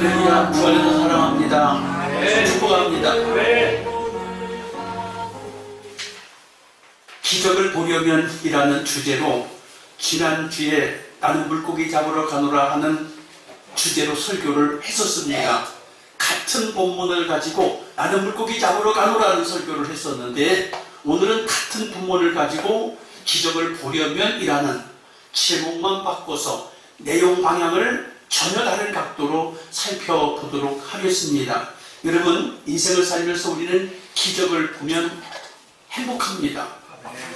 할렐루야. 구원해서 사랑합니다. 축복합니다. 기적을 보려면 이라는 주제로 지난주에 나는 물고기 잡으러 가노라 하는 주제로 설교를 했었습니다. 같은 본문을 가지고 나는 물고기 잡으러 가노라는 설교를 했었는데, 오늘은 같은 본문을 가지고 기적을 보려면 이라는 제목만 바꿔서 내용 방향을 전혀 다른 각도로 살펴보도록 하겠습니다. 여러분, 인생을 살면서 우리는 기적을 보면 행복합니다.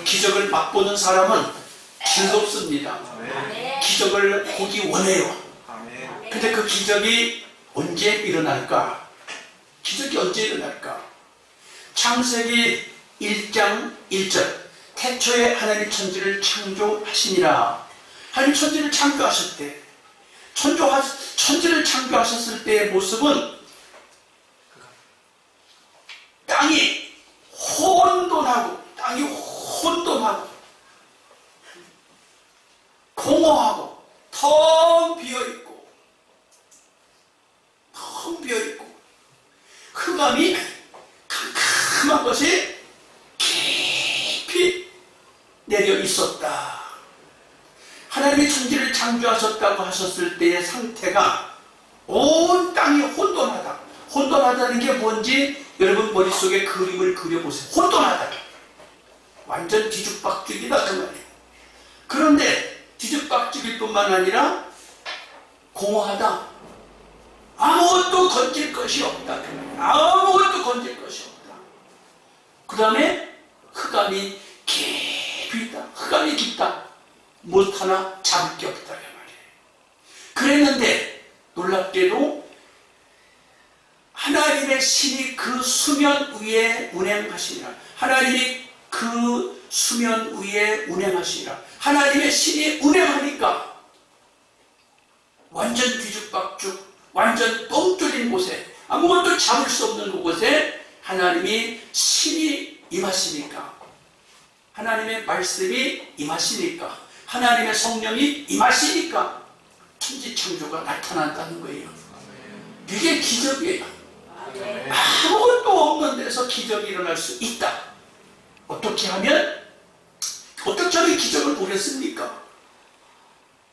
기적을 맛보는 사람은 즐겁습니다. 기적을 보기 원해요. 근데 그 기적이 언제 일어날까? 기적이 언제 일어날까? 창세기 1장 1절, 태초에 하나님 천지를 창조하시니라. 하나님 천지를 창조하실 때, 천지를 창조하셨을 때의 모습은 땅이 혼돈하고 공허하고 텅 비어있고 흑암이 캄캄한 것이 깊이 내려 있었다. 하나님이 천지를 창조하셨다고 하셨을 때의 상태가 온 땅이 혼돈하다. 혼돈하다는 게 뭔지 여러분 머릿속에 그림을 그려보세요. 혼돈하다. 완전 뒤죽박죽이다 그 말이에요. 그런데 뒤죽박죽일 뿐만 아니라 공허하다. 아무것도 건질 것이 없다. 아무것도 건질 것이 없다. 그 다음에 흑암이 깊이 있다. 흑암이 깊다. 못 하나 잡을 게 없다 그 말이에요. 그랬는데 놀랍게도 하나님의 신이 그 수면 위에 운행하시니라. 하나님이 그 수면 위에 운행하시니라. 하나님의 신이 운행하니까 완전 뒤죽박죽, 완전 뻥 뚫린 곳에, 아무것도 잡을 수 없는 그곳에 하나님이 신이 임하시니까, 하나님의 말씀이 임하시니까, 하나님의 성령이 임하시니까 천지창조가 나타난다는 거예요. 이게 기적이에요. 아무것도 없는 데서 기적이 일어날 수 있다. 어떻게 하면 기적을 보겠습니까?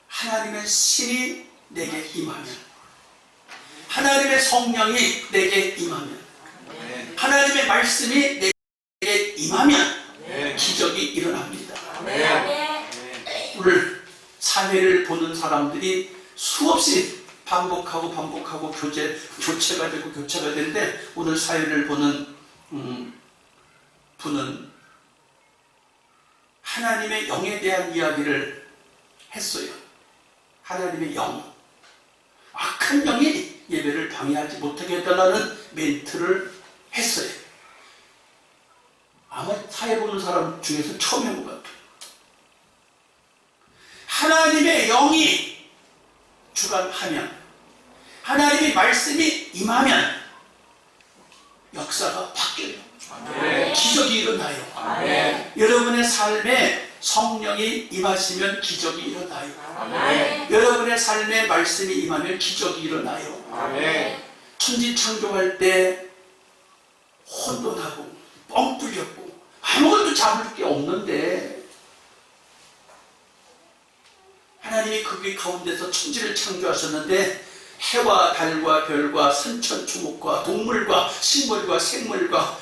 하나님의 신이 내게 임하면, 하나님의 성령이 내게 임하면, 하나님의 말씀이 내게 임하면 기적이 일어납니다. 오늘 사회를 보는 사람들이 수없이 반복하고 교체가 되는데, 오늘 사회를 보는 분은 하나님의 영에 대한 이야기를 했어요. 하나님의 영, 악한 영이 예배를 방해하지 못하게 해달라는 멘트를 했어요. 아마 사회 보는 사람 중에서 처음 해본 것 같아요. 하나님의 영이 주관하면, 하나님의 말씀이 임하면 역사가 바뀌어요. 기적이 일어나요. 여러분의 삶에 성령이 임하시면 기적이 일어나요. 여러분의 삶에 말씀이 임하면 기적이 일어나요. 천지 창조할 때 혼돈하고 뻥 뚫렸고 아무것도 잡을 게 없는데, 하나님이 그 가운데서 천지를 창조하셨는데, 해와 달과 별과 산천초목과 동물과 식물과 생물과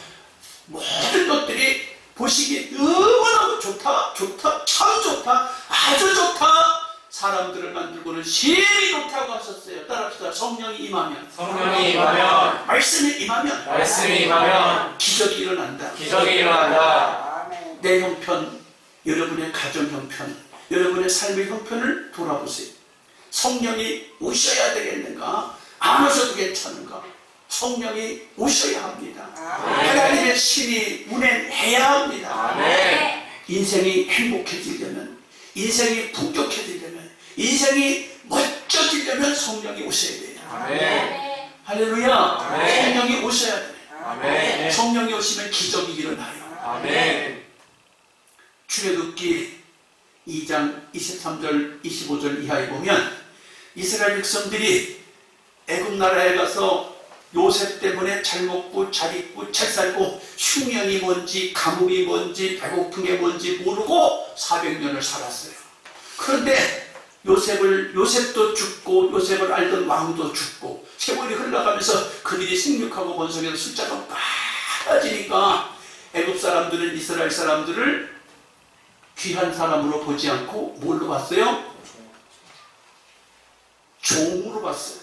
모든 것들이 보시기에 너무너무 좋다, 참 좋다, 아주 좋다, 사람들을 만들고는 심히 좋다고 하셨어요. 따라합시다. 성령이 임하면, 말씀이 임하면 기적이 일어난다. 내 형편, 여러분의 가정 형편, 여러분의 삶의 형편을 돌아보세요. 성령이 오셔야 되겠는가? 안 오셔도 괜찮은가? 성령이 오셔야 합니다. 하나님의 신이 운행해야 합니다. 인생이 행복해지려면, 인생이 풍족해지려면, 인생이 멋져지려면 성령이 오셔야 돼요. 할렐루야. 성령이 오셔야 돼요. 성령이 오시면 기적이 일어나요. 출애굽기 2장 23절 25절 이하에 보면 이스라엘 백성들이 애굽 나라에 가서 요셉 때문에 잘 먹고 잘 입고 잘 살고 흉년이 뭔지 가뭄이 뭔지 배고픈 게 뭔지 모르고 400년을 살았어요. 그런데 요셉도 죽고 요셉을 알던 왕도 죽고 세월이 흘러가면서 그들이 생육하고 번성해서 숫자가 많아지니까 애굽 사람들은 이스라엘 사람들을 귀한 사람으로 보지 않고 뭘로 봤어요? 종으로 봤어요.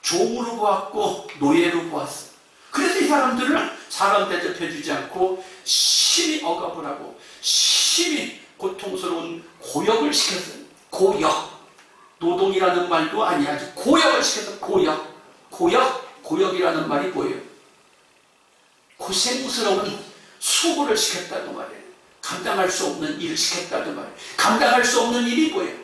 종으로 보았고 노예로 보았어요. 그래서 이 사람들을 사람 대접해주지 않고 심히 억압을 하고 심히 고통스러운 고역을 시켰어요. 고역. 노동이라는 말도 아니야지. 고역을 시켜서 고역이라는 말이 뭐예요? 고생스러운 수고를 시켰다는 말이에요. 감당할 수 없는 일을 시켰다는 말이에요. 감당할 수 없는 일이 뭐예요?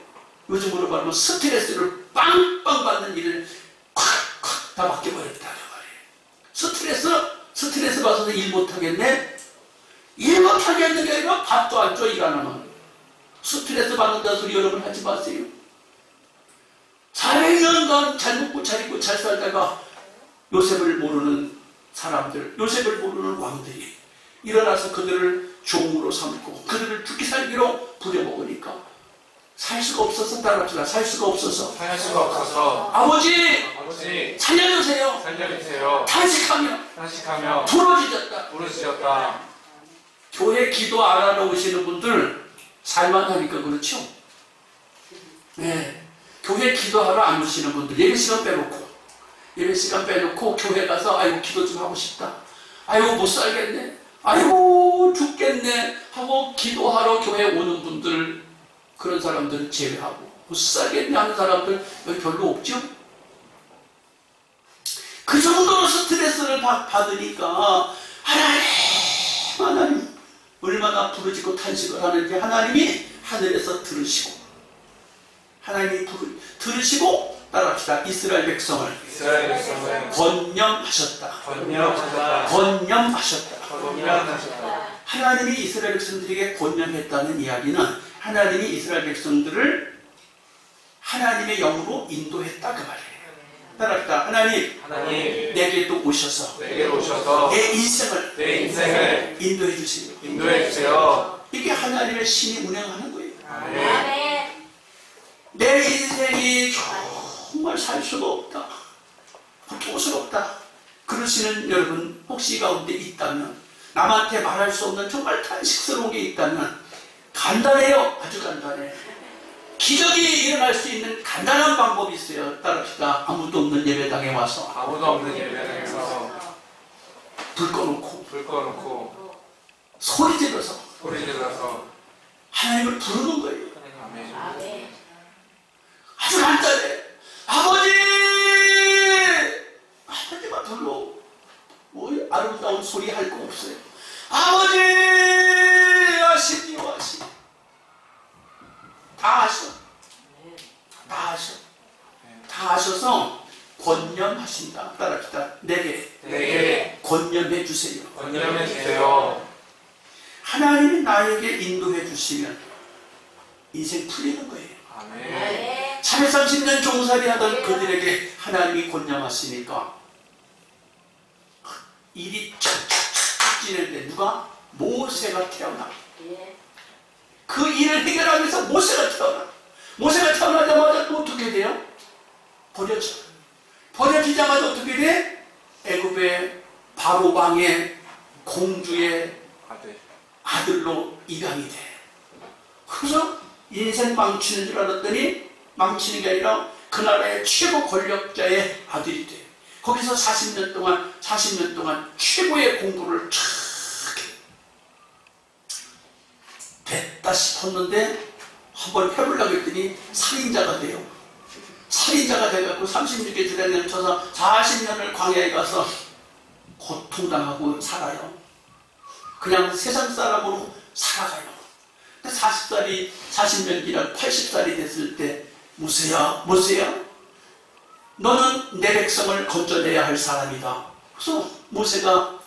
요즘으로 말하면 스트레스를 빵빵 받는 일을 콱콱 다 맡겨버렸다는 말이에요. 스트레스 받아서 일 못하겠네? 일 못하겠는 게 아니라 밥도 안 줘, 일 안 하면. 스트레스 받는다 소리 여러분 하지 마세요. 400년간 잘 먹고 잘 입고 잘 살다가 요셉을 모르는 사람들, 요셉을 모르는 왕들이 일어나서 그들을 종으로 삼고 그들을 죽기 살기로 부려먹으니까 살 수가 없어서 따라합시다. 살 수가 없어서 아버지 살려주세요. 탄식하며 부러지셨다. 교회 기도 안 하러 오시는 분들 살만하니까 그렇죠? 네. 교회 기도하러 안 오시는 분들 예배 시간 빼놓고 교회 가서 아이고 기도 좀 하고 싶다. 아이고 못 살겠네. 아이고 죽겠네 하고 기도하러 교회 오는 분들, 그런 사람들은 제외하고 못 살겠네 하는 사람들 여기 별로 없죠? 그 정도로 스트레스를 받으니까 하나님 얼마나 부르짖고 탄식을 하는지 하나님이 하늘에서 들으시고 따라합시다. 이스라엘 백성을 권념하셨다. 하나님이 이스라엘 백성들에게 권념했다는 이야기는 하나님이 이스라엘 백성들을 하나님의 영으로 인도했다 그 말이에요. 따라합시다. 하나님 내게도 오셔서 내 인생을 인도해 주세요. 이게 하나님의 신이 운행하는 거예요. 내 인생이 정말 살 수가 없다, 고통스럽다 그러시는 여러분 혹시 가운데 있다면, 남한테 말할 수 없는 정말 탄식스러운 게 있다면 간단해요. 아주 간단해. 기적이 일어날 수 있는 간단한 방법이 있어요. 따라합시다. 아무도 없는 예배당에 와서 불 꺼놓고 소리 질러서 하나님을 부르는 거예요. 아주 간단해. 아버지만 별로 아름다운 소리 할 거 없어요. 아버지 하시니요 하시. 다 하셔서 권념하신다. 따라합시다. 내게 권념해 주세요. 하나님이 나에게 인도해 주시면 인생 풀리는 거예요. 330년 종살이 하던 그들에게 하나님이 권념하시니까 일이 착착착 지는데 누가? 모세가 태어나. 그 일을 해결하면서 모세가 태어나자마자 또 어떻게 돼요? 버려지자마자 어떻게 돼? 애굽의 바로 왕의 공주의 아들로 입양이 돼. 그래서 인생 망치는 줄 알았더니 망치는 게 아니라 그 나라의 최고 권력자의 아들이 돼. 거기서 40년 동안 최고의 공부를 쫙 됐다 싶었는데 한번 해보려고 했더니 살인자가 돼요. 살인자가 돼갖고 36개 주량을 쳐서 40년을 광야에 가서 고통당하고 살아요. 그냥 세상 사람으로 살아가요. 근데 40년 지나 80살이 됐을 때 모세야 너는 내 백성을 건져내야 할 사람이다. 그래서 모세가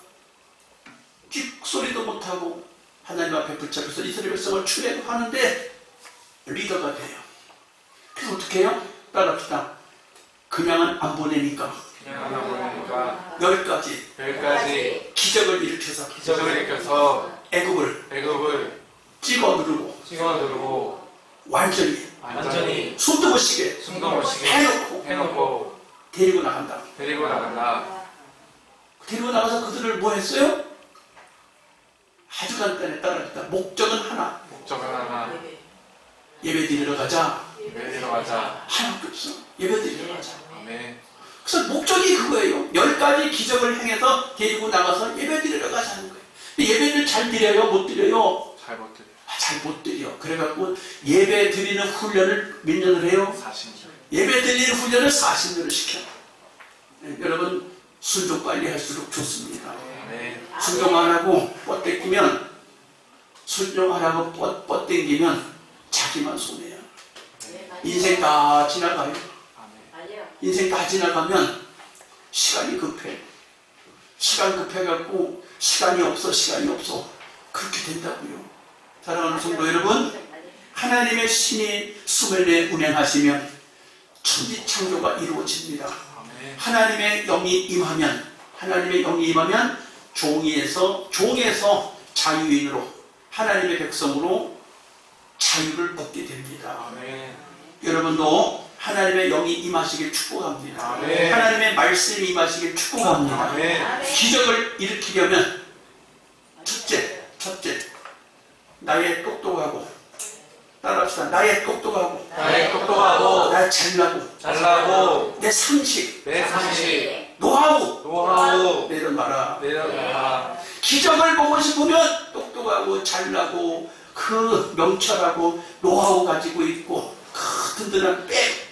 끽소리도 못하고 하나님 앞에 붙잡혀서 이스라엘 백성을 출애굽하는데 리더가 돼요. 그래서 어떻게 해요? 따라합시다. 그냥은 안 보내니까 그냥 하나 보내니까 10가지 기적을 일으켜서 기적을 일으켜서 애굽을 애굽을 찍어 누르고 찍어 누르고 완전히 완전히 숨도 못 쉬게 숨도 못 쉬게 해놓고 데리고 나간다. 데리고 나간다. 데리고 나가서 그들을 뭐 했어요? 아주 간단히 따라했다. 목적은 하나. 목적은 하나. 예배 드리러 가자. 예배드리러 가자. 하나밖에 없어. 예배 드리러 가자. 아멘. 그래서 목적이 그거예요. 10가지 기적을 행해서 데리고 나가서 예배 드리러 가자는 거예요. 근데 예배를 잘 드려요? 못 드려요? 잘 못 드려. 잘 못 드려. 그래갖고 예배 드리는 훈련을 몇 년을 해요? 40년. 예배 드리는 훈련을 40년을 시켜. 네, 여러분 순종 빨리 할수록 좋습니다. 아멘. 순종 안 하고 뻗 땡기면 순종 안 하고 뻗 땡기면 자기만 손해야. 인생 다 지나가요. 아멘. 인생 다 지나가면 시간이 급해. 시간 급해갖고 시간이 없어. 그렇게 된다고요. 사랑하는 성도 여러분, 하나님의 신이 숨을 내 운행하시면 천지창조가 이루어집니다. 아멘. 하나님의 영이 임하면 종에서 자유인으로 하나님의 백성으로 자유를 얻게 됩니다. 아멘. 여러분도 하나님의 영이 임하시길 축복합니다. 아멘. 하나님의 말씀이 임하시길 축복합니다. 아멘. 기적을 일으키려면 첫째 나의 똑똑하고 따라합시다. 나의 똑똑하고 나의 잘나고 내 상식 내 상식 노하우 노하우 내려놔라. 내려놔라. 기적을 보고 싶으면 똑똑하고 잘나고 그 명철하고 노하우 가지고 있고 그 든든한 백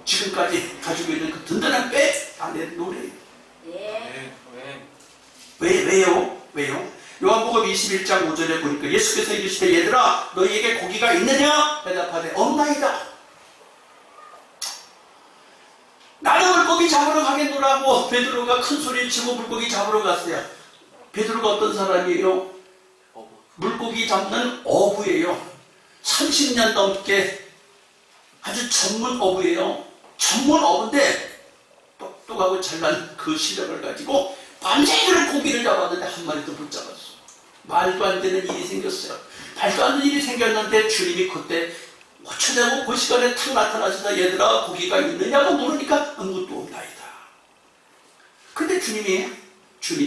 지금까지 가지고 있는 그 든든한 백 다 내놓으래요. 아멘. 왜요? 요한복음 21장 5절에 보니까 예수께서 이르시되 얘들아 너희에게 고기가 있느냐? 대답하되 없나이다. 나도 물고기 잡으러 가겠노라고 베드로가 큰 소리를 치고 물고기 잡으러 갔어요. 베드로가 어떤 사람이에요? 물고기 잡는 어부예요. 30년 넘게 아주 전문 어부예요. 전문 어부인데 똑똑하고 잘난 그 실력을 가지고 밤새도록 고기를 잡았는데 한 마리도 못 잡았어. 말도 안 되는 일이 생겼어요. 말도 안 되는 일이 생겼는데 주님이 그때 어쩌자고 그 시간에 탁 나타나셔서 얘들아 고기가 있느냐고 물으니까 아무것도 없나이다. 근데 주님이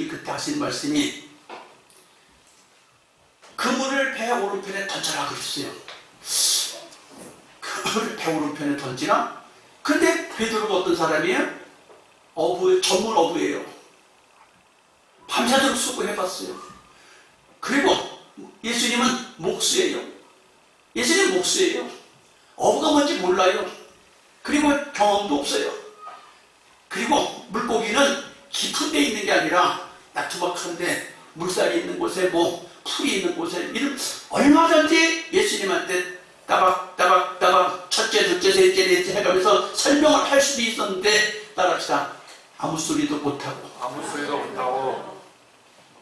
그때 하신 말씀이 그물을 배 오른편에 던져라 그랬어요. 그물을 배 오른편에 던지나? 근데 베드로가 어떤 사람이에요? 전문 어부예요. 밤새도록 수고해봤어요. 그리고 예수님은 목수예요. 어부가 뭔지 몰라요. 그리고 경험도 없어요. 그리고 물고기는 깊은 데 있는 게 아니라 나투박한데 물살이 있는 곳에 풀이 있는 곳에 얼마든지 예수님한테 따박 첫째, 둘째, 셋째, 넷째 해가면서 설명을 할 수도 있었는데 따라합시다. 아무 소리도 못하고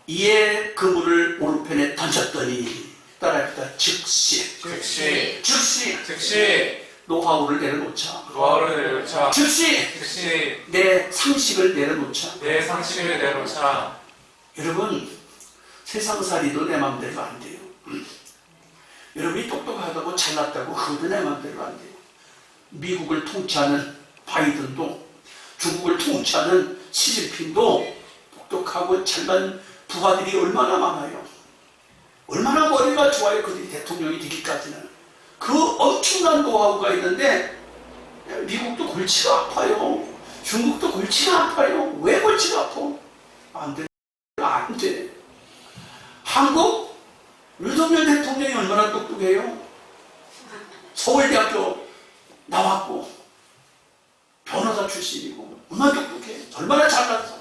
이에 그물을 오른편에 던졌더니 따라합시다. 즉시 노하우를 내려놓자. 즉시 내 상식을 내려놓자. 여러분 세상살이도 내 맘대로 안 돼요. 여러분이 똑똑하다고 잘났다고 그것도 내 맘대로 안 돼요. 미국을 통치하는 바이든도 중국을 통치하는 시진핑도 똑똑하고 잘난 부하들이 얼마나 많아요. 얼마나 머리가 좋아요. 그들이 대통령이 되기까지는. 그 엄청난 노하우가 있는데 미국도 골치가 아파요. 중국도 골치가 아파요. 왜 골치가 아파? 안 돼. 한국 윤석열 대통령이 얼마나 똑똑해요. 서울대학교 나왔고 변호사 출신이고 얼마나 똑똑해. 얼마나 잘났어.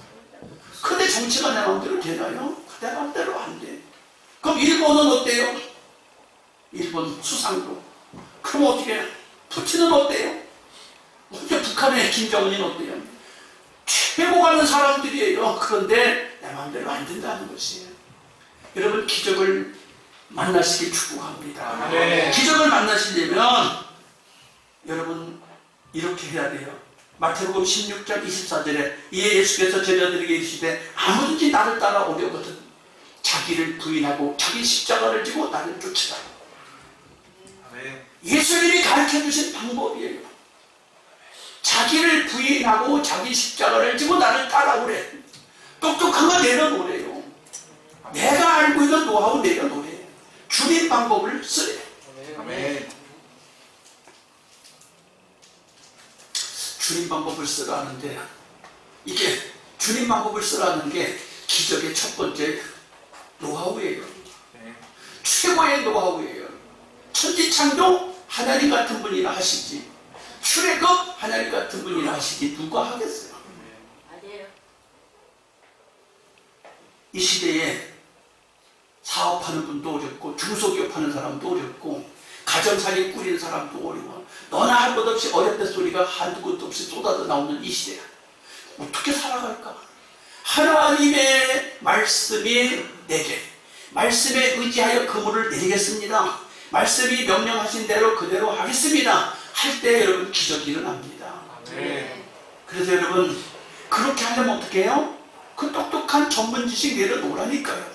근데 정치가 내 마음대로 되나요? 내 마음대로 안 돼. 그럼 일본은 어때요? 일본 수상도. 그럼 어떻게 해요? 푸틴은 어때요? 이제 북한의 김정은은 어때요? 최고 가는 사람들이에요. 그런데 내 마음대로 안 된다는 것이에요. 여러분 기적을 만나시길 축복합니다. 네. 기적을 만나시려면 여러분 이렇게 해야 돼요. 마태복음 16장 24절에 이에 예수께서 제자들에게 이르시되 아무든지 나를 따라오려거든 자기를 부인하고 자기 십자가를 지고 나를 쫓으라. 아멘. 예수님이 가르쳐주신 방법이에요. 자기를 부인하고 자기 십자가를 지고 나를 따라오래. 똑똑한 거 내려놓으래요. 내가 알고 있는 노하우 내려놓으래. 주님 방법을 쓰래. 아멘. 주님 방법을 쓰라는데 이게 주님 방법을 쓰라는 게 기적의 첫 번째 노하우예요. 네. 최고의 노하우예요. 천지창조 하나님 같은 분이나 하시지 출애굽 하나님 같은 분이나 하시지 누가 하겠어요? 맞아요. 이 시대에 사업하는 분도 어렵고 중소기업하는 사람도 어렵고 가정살이 꾸리는 사람도 어려워. 너나 할 것 없이 어렵다 소리가 한두 곳도 없이 쏟아져 나오는 이 시대야. 어떻게 살아갈까? 하나님의 말씀이 내게 말씀에 의지하여 그물을 내리겠습니다. 말씀이 명령하신 대로 그대로 하겠습니다. 할 때 여러분 기적이 일어납니다. 아멘. 그래서 여러분 그렇게 하려면 어떻게 해요? 그 똑똑한 전문 지식 내려놓으라니까요.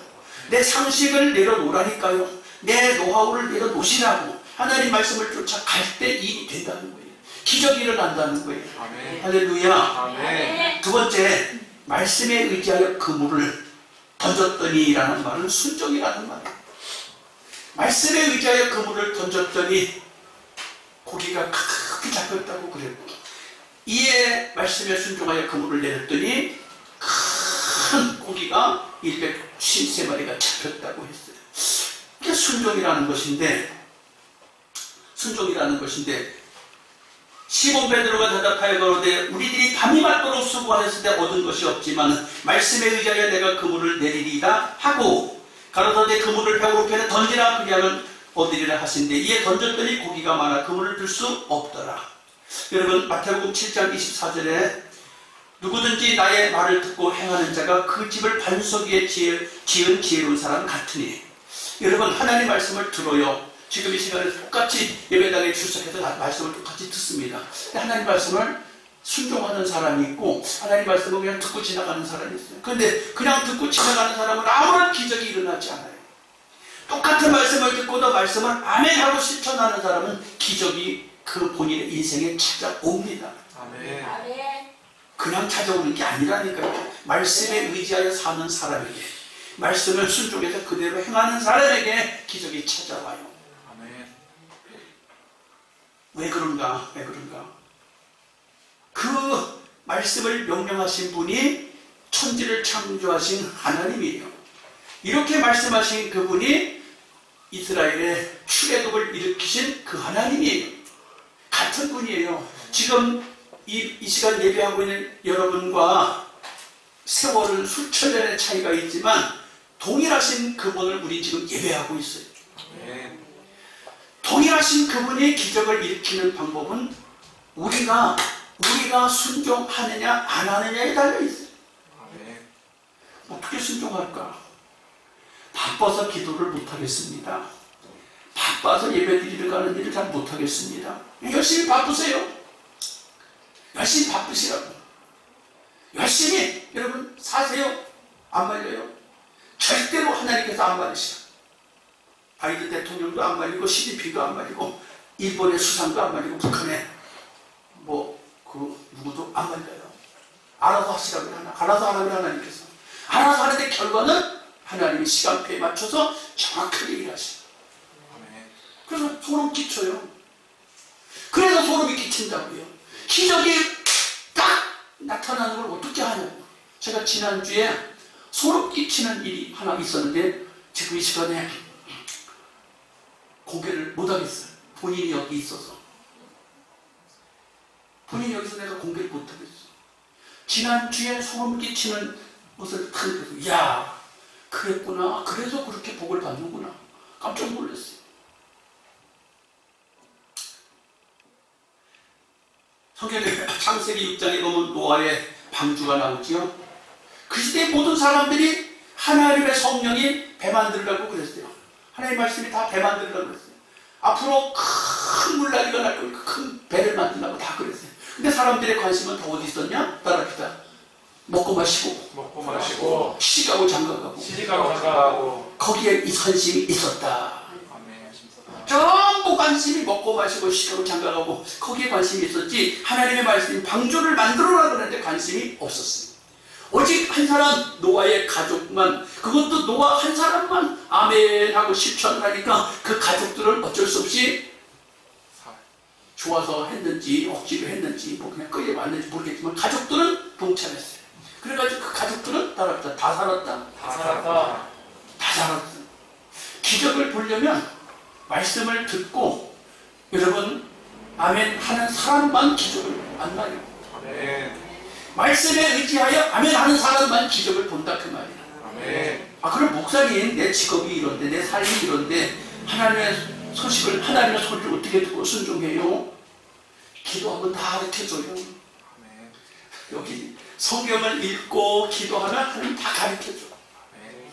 내 상식을 내려놓으라니까요. 내 노하우를 내려놓으시라고. 하나님 말씀을 쫓아갈 때 일이 된다는 거예요. 기적이 일어난다는 거예요. 아멘. 할렐루야. 아멘. 두 번째, 말씀에 의지하여 그물을 던졌더니라는 말은 순종이라는 말이에요. 말씀에 의지하여 그물을 던졌더니 고기가 크게 잡혔다고 그랬고, 이에 말씀에 순종하여 그물을 내렸더니 큰 고기가 153마리가 잡혔다고 했어요. 이게 순종이라는 것인데 시몬 베드로가 대답하여 가로되 우리들이 밤이 맞도록 수고하였을 때 얻은 것이 없지만 말씀에 의지하여 내가 그물을 내리리다 하고 가로되 그물을 배고편에 던지라 그리하면 얻으리라 하신대 이에 던졌더니 고기가 많아 그물을 들 수 없더라. 여러분 마태복음 7장 24절에 누구든지 나의 말을 듣고 행하는 자가 그 집을 반석 위에 지은 지혜로운 사람 같으니 여러분 하나님 말씀을 들어요. 지금 이 시간에 똑같이 예배당에 출석해서 말씀을 똑같이 듣습니다. 하나님 말씀을 순종하는 사람이 있고 하나님 말씀을 그냥 듣고 지나가는 사람이 있어요. 그런데 그냥 듣고 지나가는 사람은 아무런 기적이 일어나지 않아요. 똑같은 말씀을 듣고도 말씀을 아멘하고 실천하는 사람은 기적이 그 본인의 인생에 찾아옵니다. 아멘. 아멘. 그냥 찾아오는 게 아니라니까요. 말씀에 의지하여 사는 사람에게 말씀을 순종해서 그대로 행하는 사람에게 기적이 찾아와요. 아멘. 왜 그런가? 그 말씀을 명령하신 분이 천지를 창조하신 하나님이에요. 이렇게 말씀하신 그분이 이스라엘의 출애굽을 일으키신 그 하나님이에요. 같은 분이에요. 지금 이 시간 예배하고 있는 여러분과 세월은 수천 년의 차이가 있지만 동일하신 그분을 우리 지금 예배하고 있어요. 아멘. 동일하신 그분이 기적을 일으키는 방법은 우리가 순종하느냐 안 하느냐에 달려있어요. 아멘. 어떻게 순종할까? 바빠서 기도를 못하겠습니다. 바빠서 예배드리러 가는 일을 잘 못하겠습니다. 열심히 바쁘세요. 열심히 바쁘시라고. 열심히 여러분 사세요. 안 말려요. 절대로 하나님께서 안 말리시라. 바이든 대통령도 안 말리고 CDP도 안 말리고 일본의 수상도 안 말리고 북한의 누구도 안 말려요. 알아서 하시라고 하나. 알아서 하라고 하나님께서. 알아서 하는데 결과는 하나님이 시간표에 맞춰서 정확하게 일하시라. 아멘. 그래서 소름 끼쳐요. 그래서 소름이 끼친다고요. 기적이 딱 나타나는 걸 어떻게 하냐고. 제가 지난주에 소름 끼치는 일이 하나 있었는데 지금 이 시간에 공개를 못하겠어요. 본인이 여기 있어서. 본인이 여기서 내가 공개를 못하겠어. 지난주에 소름 끼치는 것을 듣고 야 그랬구나. 그래서 그렇게 복을 받는구나. 깜짝 놀랐어요. 성경에 창세기 6장에 보면 노아의 방주가 나오지요. 그 시대의 모든 사람들이 하나님의 성령이 배 만들라고 그랬어요. 하나님의 말씀이 다 배 만들라고 그랬어요. 앞으로 큰 물난리가 날 거니까 큰 배를 만들라고 다 그랬어요. 근데 사람들의 관심은 다 어디 있었냐? 따라합시다. 먹고 마시고 먹고 마시고 시집가고 장가가고 시집가고 장가가고 거기에 이 관심이 있었다. 아멘. 전부 관심이 먹고 마시고 시집가고 장가가고 거기에 관심이 있었지 하나님의 말씀이 방주를 만들어라 그러는데 관심이 없었습니다. 오직 한 사람 노아의 가족만, 그것도 노아 한 사람만 아멘 하고 실천을 하니까 그 가족들은 어쩔 수 없이 좋아서 했는지 억지로 했는지 뭐 그냥 끌려왔는지 모르겠지만 가족들은 동참했어요. 그래가지고 그 가족들은 따라합시다. 다 살았다. 다 살았다. 다 살았다. 기적을 보려면 말씀을 듣고 여러분 아멘 하는 사람만 기적을 만나요. 아멘. 말씀에 의지하여 아멘 하는 사람만 기적을 본다 그 말이야. 아멘. 그럼 목사님 내 직업이 이런데 내 삶이 이런데 하나님의 소식을 하나님의 소리를 어떻게 듣고 순종해요? 기도하면 다 가르쳐줘요. 아멘. 여기 성경을 읽고 기도하면 하나님 다 가르쳐줘. 아멘.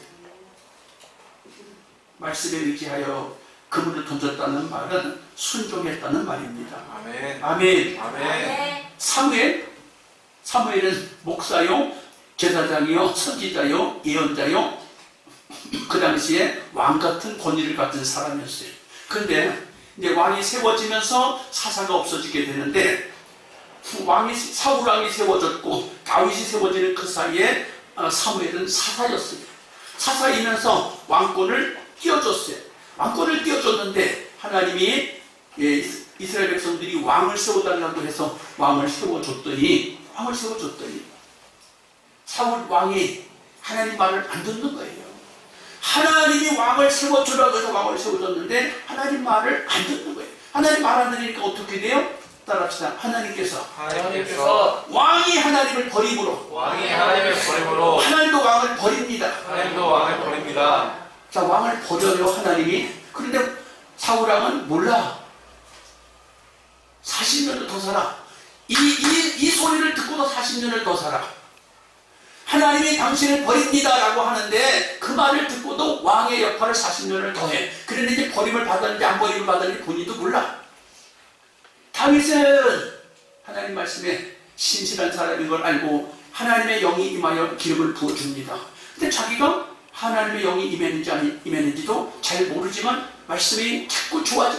말씀에 의지하여 그물을 던졌다는 말은 순종했다는 말입니다. 아멘. 아멘. 아멘. 사무엘은 목사요, 제사장이요, 선지자요, 예언자요. 그 당시에 왕 같은 권위를 가진 사람이었어요. 그런데 이제 왕이 세워지면서 사사가 없어지게 되는데 사울 왕이 세워졌고 다윗이 세워지는 그 사이에 사무엘은 사사였어요. 사사이면서 왕권을 띄워줬어요. 왕권을 띄워줬는데 하나님이 이스라엘 백성들이 왕을 세워달라고 해서 왕을 세워줬더니 사울 왕이 하나님 말을 안 듣는 거예요. 하나님이 왕을 세워주라고 해서 왕을 세워줬는데 하나님 말을 안 듣는 거예요. 하나님 말 안 들으니까 어떻게 돼요? 따라합시다. 하나님께서 왕이 하나님을 버림으로 하나님도 왕을 버립니다. 자, 왕을 버려요 하나님이. 그런데 사울 왕은 몰라. 40년을 더 살아. 이 소리를 듣고도 40년을 더 살아. 하나님이 당신을 버립니다 라고 하는데 그 말을 듣고도 왕의 역할을 40년을 더해. 그런데 이제 버림을 받았는지 안 버림을 받았는지 본인도 몰라. 다윗은 하나님 말씀에 신실한 사람인 걸 알고 하나님의 영이 임하여 기름을 부어줍니다. 근데 자기가 하나님의 영이 임했는지도 잘 모르지만 말씀이 자꾸 좋아져.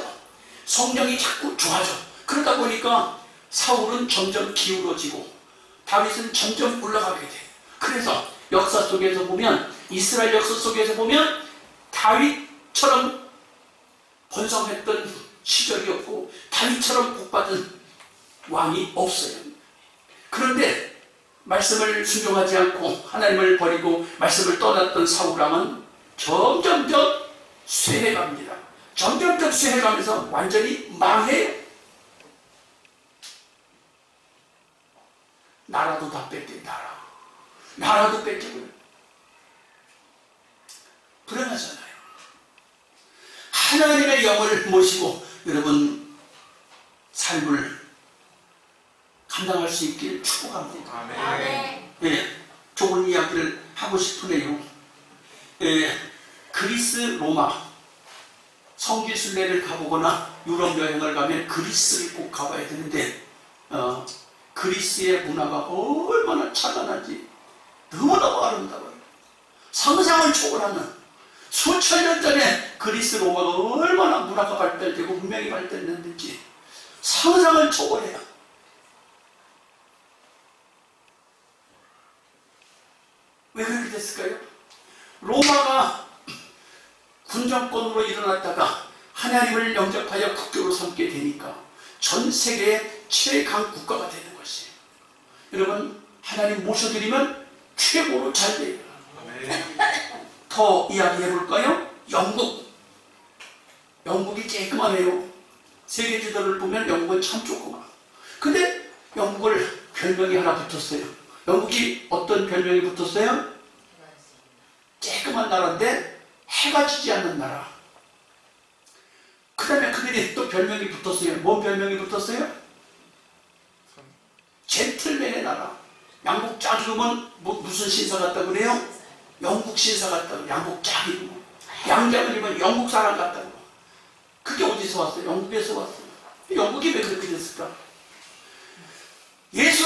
성령이 자꾸 좋아져. 그러다 보니까 사울은 점점 기울어지고 다윗은 점점 올라가게 돼. 그래서 역사 속에서 보면 이스라엘 역사 속에서 보면 다윗처럼 번성했던 시절이 없고 다윗처럼 복받은 왕이 없어요. 그런데 말씀을 순종하지 않고 하나님을 버리고 말씀을 떠났던 사울 왕은 점점점 쇠해갑니다. 점점점 쇠해가면서 완전히 망해요. 나라도 다 뺏긴 나라도 뺏기고요. 불안하잖아요. 하나님의 영을 모시고 여러분 삶을 감당할 수 있길 축복합니다. 아멘. 좋은 이야기를 하고 싶으네요. 그리스 로마 성지순례를 가보거나 유럽 여행을 가면 그리스를 꼭 가봐야 되는데 그리스의 문화가 얼마나 찬란한지 너무너무 아름다워요. 상상을 초월하는 수천 년 전에 그리스 로마가 얼마나 문화가 발달되고 문명이 발달됐는지 상상을 초월해요. 왜 그렇게 됐을까요? 로마가 군정권으로 일어났다가 하나님을 영접하여 국교로 삼게 되니까 전 세계의 최강 국가가 되는 것이에요. 여러분 하나님 모셔드리면 최고로 잘 돼요. 아멘. 더 이야기해 볼까요? 영국이 쬐끄만해요. 세계 지도를 보면 영국은 참 조그마. 근데 영국을 별명이 하나 붙었어요. 영국이 어떤 별명이 붙었어요? 쬐끄만 나라인데 해가 지지 않는 나라. 그 다음에 그들이 또 별명이 붙었어요. 뭔 별명이 붙었어요? 젠틀맨의 나라. 양복 쫙 입으면 무슨 신사 같다고 그래요? 영국 신사 같다고. 양복 쫙 입으면. 양장을 입으면 영국 사람 같다고. 그게 어디서 왔어요? 영국에서 왔어요. 영국이 왜 그렇게 됐을까?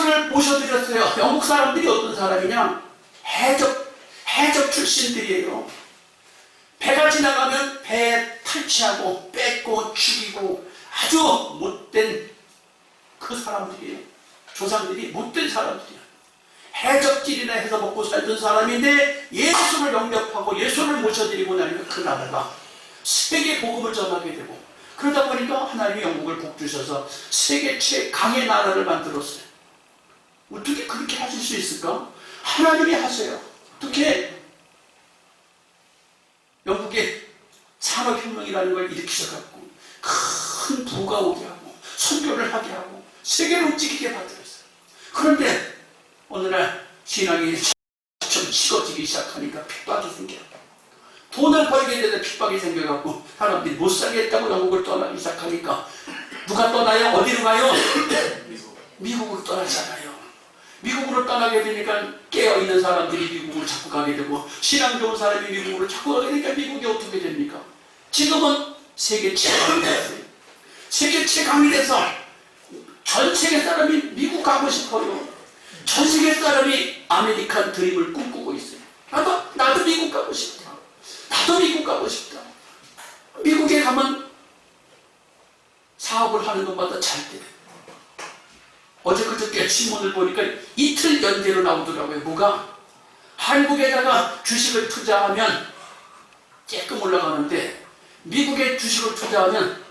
영국사를 모셔드렸어요. 영국 사람들이 어떤 사람이냐? 해적 출신들이에요. 배가 지나가면 배 탈취하고 뺏고 죽이고 아주 못된 그 사람들이에요. 조상들이 못된 사람들이에요. 해적질이나 해서 먹고 살던 사람인데 예수를 영접하고 예수를 모셔드리고 나니까 그 나라가 세계 복음을 전하게 되고, 그러다 보니까 하나님이 영국을 복주셔서 세계 최강의 나라를 만들었어요. 어떻게 그렇게 하실 수 있을까? 하나님이 하세요. 어떻게? 영국의 산업혁명이라는 걸 일으키셔갖고 큰 부가 오게 하고 선교를 하게 하고 세계를 움직이게 만들었어요. 그런데 어느 날 신앙이 좀 식어지기 시작하니까 핍박이 생겨요. 돈을 벌게 되는데 핍박이 생겨갖고 사람들이 못 살겠다고 영국을 떠나기 시작하니까 누가 떠나요? 어디로 가요? 미국으로 떠나잖아요. 미국으로 떠나게 되니까 깨어있는 사람들이 미국으로 자꾸 가게 되고, 신앙 좋은 사람이 미국으로 자꾸 가게 되니까 미국이 어떻게 됩니까? 지금은 세계 최강이 됐어요. 세계 최강이 돼서 전 세계 사람이 미국 가고 싶어요. 전 세계 사람이 아메리칸 드림을 꿈꾸고 있어요. 나도 미국 가고 싶다. 나도 미국 가고 싶다. 미국에 가면 사업을 하는 것마다 잘 돼. 어제 그저께 신문을 보니까 이틀 연대로 나오더라고요. 뭐가? 한국에다가 주식을 투자하면 조금 올라가는데 미국에 주식을 투자하면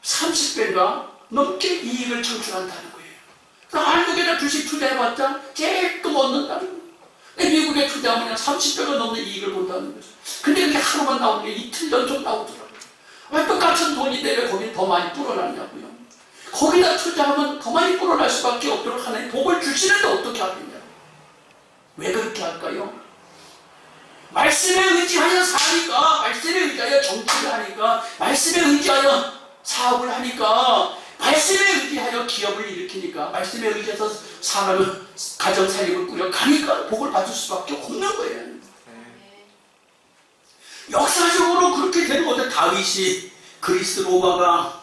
30배가 넘게 이익을 창출한다는 거예요. 한국에다 주식 투자해봤자 조금 얻는다는 거예요. 미국에 투자하면 30배가 넘는 이익을 본다는 거죠. 근데 그렇게 하루만 나오는 게 이틀 연속 나오더라고요. 왜 똑같은 돈인데 왜 거긴 더 많이 불어나냐고요. 거기다 투자하면 더 많이 불어날 수밖에 없도록 하나님 복을 주시는데 어떻게 하겠냐. 왜 그렇게 할까요? 말씀에 의지하여 사니까, 말씀에 의지하여 정치를 하니까, 말씀에 의지하여 사업을 하니까, 말씀에 의지하여 기업을 일으키니까, 말씀에 의지해서 사람을 가정 살림을 꾸려가니까 복을 받을 수밖에 없는 거예요. 역사적으로 그렇게 되는 거죠. 다윗이, 그리스 로마가,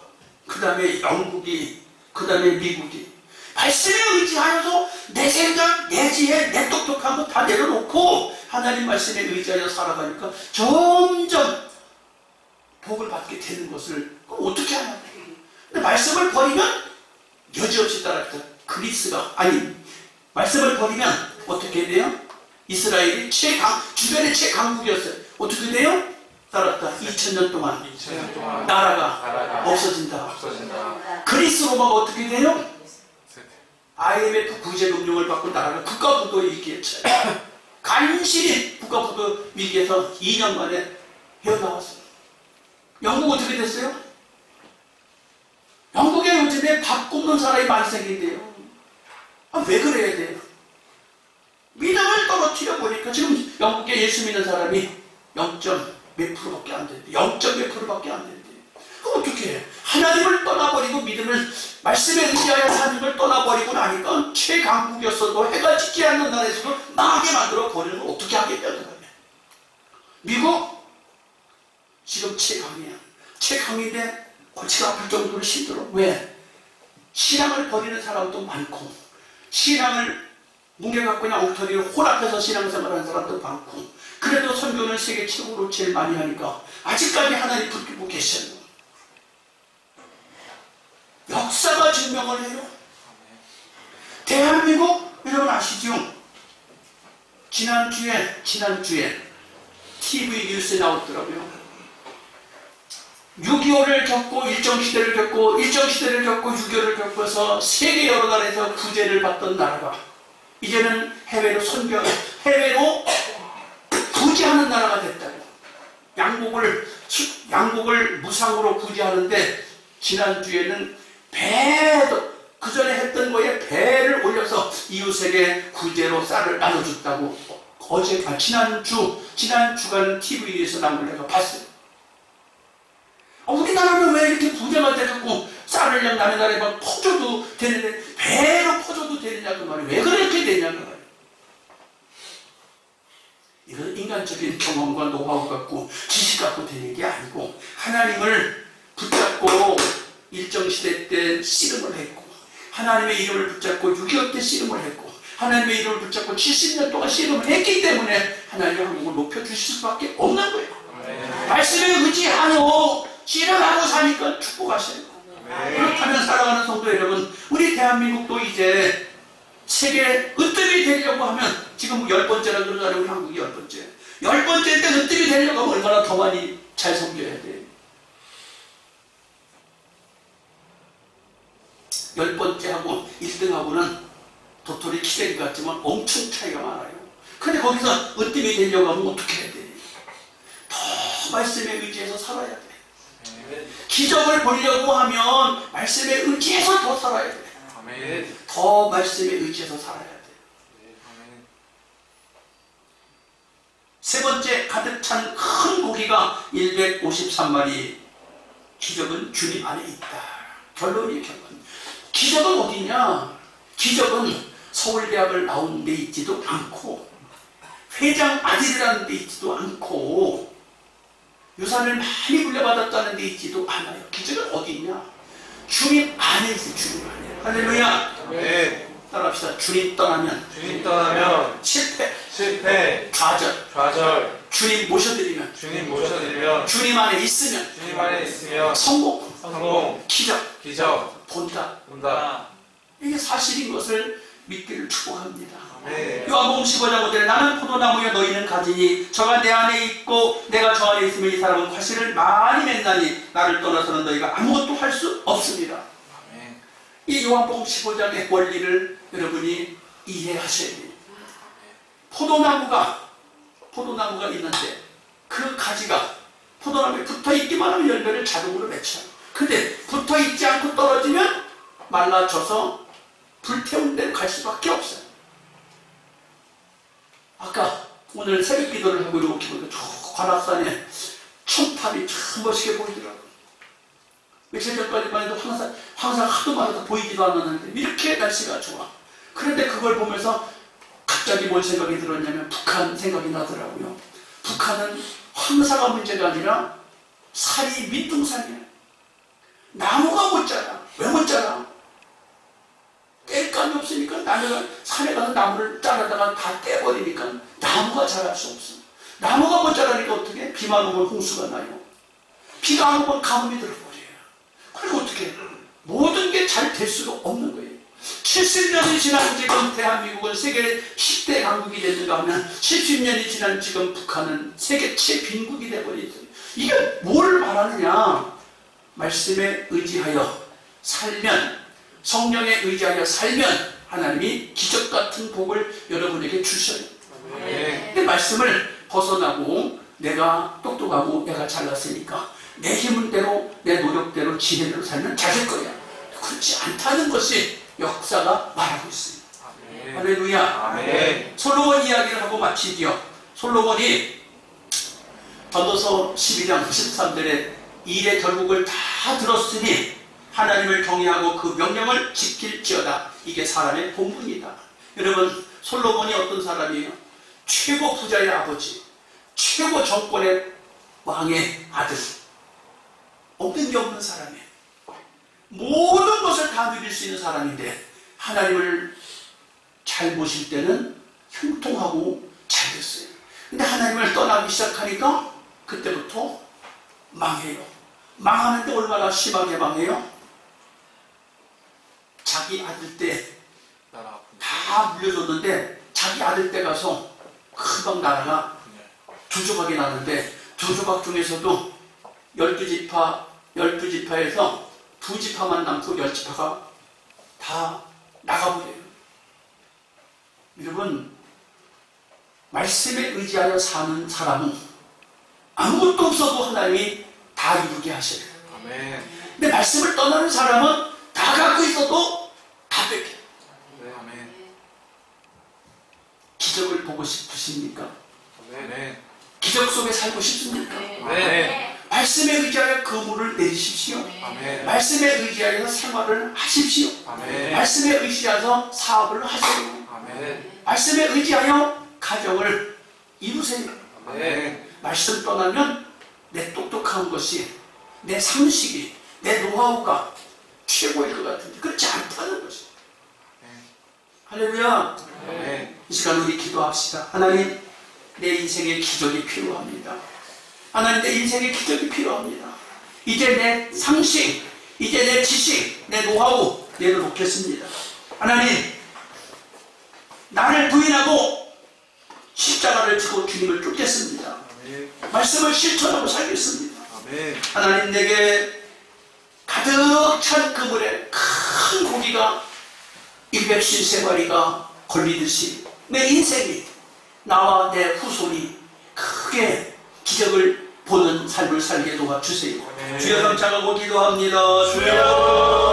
그 다음에 영국이, 그 다음에 미국이 말씀에 의지하여서 내 생각, 내 지혜, 내 똑똑한 거 다 내려놓고 하나님 말씀에 의지하여 살아가니까 점점 복을 받게 되는 것을 어떻게 하냐. 근데 말씀을 버리면 여지없이 따라갑니다. 그리스가, 아니, 말씀을 버리면 어떻게 돼요? 이스라엘이 주변의 최강국이었어요. 어떻게 돼요? 따랐다. 2000년 동안 나라가 없어진다. 그리스 로마가 어떻게 돼요? IMF 구제금융을 받고 나라가 국가부도 위기에 처해요. 간신히 국가부도 위기에서 2년 만에 헤어나왔어요. 영국 어떻게 됐어요? 영국에 요즘에 밥 굽는 사람이 많이 생긴대요. 왜 그래야 돼요? 믿음을 떨어뜨려 보니까 지금 영국에 예수 믿는 사람이 0. 몇 프로밖에 안 된대. 0.몇 프로밖에 안 된대. 그럼 어떻게 해? 하나님을 떠나버리고 믿음을, 말씀에 의지하여 사는 걸 떠나버리고 나니까 최강국이었어도 해가 지지 않는 나라에서도 망하게 만들어 버리는 걸 어떻게 하겠다는 거예요. 미국 지금 최강이야. 최강인데 골치가 아플 정도로 힘들어. 왜? 신앙을 버리는 사람도 많고, 신앙을 뭉개갖고 그냥 엉터리로 혼합해서 신앙생활하는 사람도 많고, 그래도 선교는 세계 최고로 제일 많이 하니까 아직까지 하나님 붙들고 계셔요. 역사가 증명을 해요. 대한민국 여러분 아시죠? 지난주에 TV 뉴스에 나왔더라고요. 6.25를 겪고 일정시대를 겪고 6.25를 겪어서 세계 여러 나라에서 구제를 받던 나라가 이제는 해외로 구제하는 나라가 됐다고. 양국을 무상으로 구제하는데 지난주에는 그 전에 했던 거에 배를 올려서 이웃에게 구제로 쌀을 나눠줬다고. 지난주간 TV에서 나온 걸 내가 봤어요. 우리나라는 왜 이렇게 부자가 돼갖고 쌀을 그냥 남의 나라에 막 퍼줘도 되는데 배로 퍼줘도 되느냐 그 말이에요. 왜 그렇게 되냐 그 말이에요. 이건 인간적인 경험과 노하우 갖고 지식 갖고 되는 게 아니고 하나님을 붙잡고 일정시대 때 씨름을 했고 하나님의 이름을 붙잡고 6.25 때 씨름을 했고 하나님의 이름을 붙잡고 70년 동안 씨름을 했기 때문에 하나님이 한국을 높여주실 수밖에 없는 거예요. 말씀에 의지하여 씨름하고 사니까 축복하셔요. 그렇다면 사랑하는 성도 여러분, 우리 대한민국도 이제 세계 으뜸이 되려고 하면 지금 10번째라 그러잖아요. 우리 한국이 10번째. 10번째인데 으뜸이 되려고 하면 얼마나 더 많이 잘 섬겨야 돼요. 10번째하고 1등하고는 도토리 키재기 같지만 엄청 차이가 많아요. 근데 거기서 으뜸이 되려고 하면 어떻게 해야 돼요? 더 말씀에 의지해서 살아야 돼. 기적을 보려고 하면 말씀에 의지해서 더 살아야 돼. 더 말씀에 의지해서 살아야 돼. 세 번째, 가득 찬 큰 고기가 153마리. 기적은 주님 안에 있다. 결론이 결론. 기적은 어디냐? 기적은 서울대학을 나온 데 있지도 않고 회장 아들이라는 데 있지도 않고 유산을 많이 물려받았다는 데 있지도 않아요. 기적은 어디 있냐? 주님 안에 있어요. 주님 안에. 할렐루야. 네. 따라합시다. 주님 떠나면 주님 떠나면 실패, 좌절. 주님 모셔드리면 주님 모셔드리면 주님 안에 있으면 주님 안에 있으면 성공, 기적 본다. 이게 사실인 것을 믿기를 축복합니다. 네. 요한복음 15장 5절에 나는 포도나무여 너희는 가지니 저가 내 안에 있고 내가 저 안에 있으면 이 사람은 과실을 많이 맺나니 나를 떠나서는 너희가 아무것도 할 수 없습니다. 이 요한복음 15장의 원리를 여러분이 이해하셔야 돼요. 포도나무가 있는데 그 가지가 포도나무에 붙어있기만 하면 열매를 자동으로 맺혀요. 근데 붙어있지 않고 떨어지면 말라져서 불태운 데로 갈 수밖에 없어요. 아까 오늘 새벽 기도를 하고 이렇게 보니까 저 관악산에 첨탑이 참 멋있게 보이더라고요. 며칠 전까지만 해도 항상 하도 많아서 보이지도 않았는데 이렇게 날씨가 좋아. 그런데 그걸 보면서 갑자기 뭔 생각이 들었냐면 북한 생각이 나더라고요. 북한은 황사가 문제가 아니라 살이 민둥산이야. 나무가 못 자라. 왜 못 자라? 뗄 감이 없으니까 남해가 산에 가서 나무를 자르다가 다 떼버리니까 나무가 자랄 수 없어. 나무가 못 자라니까 어떻게? 비만 오면 홍수가 나요. 비가 안 오면 가뭄이 들어버려요. 그리고 어떻게? 모든 게 잘 될 수가 없는 거예요. 70년이 지난 지금 대한민국은 세계 10대 강국이 됐는가 하면 70년이 지난 지금 북한은 세계 최빈국이 돼버리죠. 이게 뭘 말하느냐? 말씀에 의지하여 살면, 성령에 의지하여 살면 하나님이 기적 같은 복을 여러분에게 주셔요. 근데 말씀을 벗어나고 내가 똑똑하고 내가 잘났으니까 내 힘대로 내 노력대로 지혜대로 살면 잘 될 거야. 그렇지 않다는 것이 역사가 말하고 있습니다. 할렐루야. 솔로몬 이야기를 하고 마치지요. 솔로몬이 전도서 12장 13절에 일의 결국을 다 들었으니 하나님을 경외하고 그 명령을 지킬지어다. 이게 사람의 본분이다. 여러분, 솔로몬이 어떤 사람이에요? 최고 부자의 아버지, 최고 정권의 왕의 아들, 없는 게 없는 사람이에요. 모든 것을 다 누릴 수 있는 사람인데 하나님을 잘 모실 때는 형통하고 잘 됐어요. 근데 하나님을 떠나기 시작하니까 그때부터 망해요. 망하는데 얼마나 심하게 망해요? 자기 아들 때 다 물려줬는데 자기 아들 때 가서 금방 나라가 두 조각이 나는데 두 조각 중에서도 12지파에서 두 지파만 남고 10지파가 다 나가버려요. 여러분, 말씀에 의지하여 사는 사람은 아무것도 없어도 하나님이 다 이루게 하셔요. 근데 말씀을 떠나는 사람은 다 갖고 있어도 다 뺏겨요. 기적을 보고 싶으십니까? 기적 속에 살고 싶습니까? 말씀에 의지하여 그물을 내리십시오. 말씀에 의지하여 생활을 하십시오. 말씀에 의지하여 사업을 하세요. 말씀에 의지하여 가정을 이루세요. 말씀 떠나면 내 똑똑한 것이, 내 상식이, 내 노하우가 최고일 것 같은데 그렇지 않다는 것이. 할렐루야. 아멘. 이 시간 우리 기도합시다. 하나님, 내 인생에 기적이 필요합니다. 하나님, 내 인생에 기적이 필요합니다. 이제 내 상식, 이제 내 지식, 내 노하우 내려놓겠습니다. 하나님, 나를 부인하고 십자가를 지고 주님을 쫓겠습니다. 아멘. 말씀을 실천하고 살겠습니다. 아멘. 하나님, 내게 가득 찬 그물에 큰 고기가 153마리가 걸리듯이 내 인생이, 나와 내 후손이 크게 기적을 보는 삶을 살게 도와주세요. 아멘. 주여, 감사하고 기도합니다. 주여.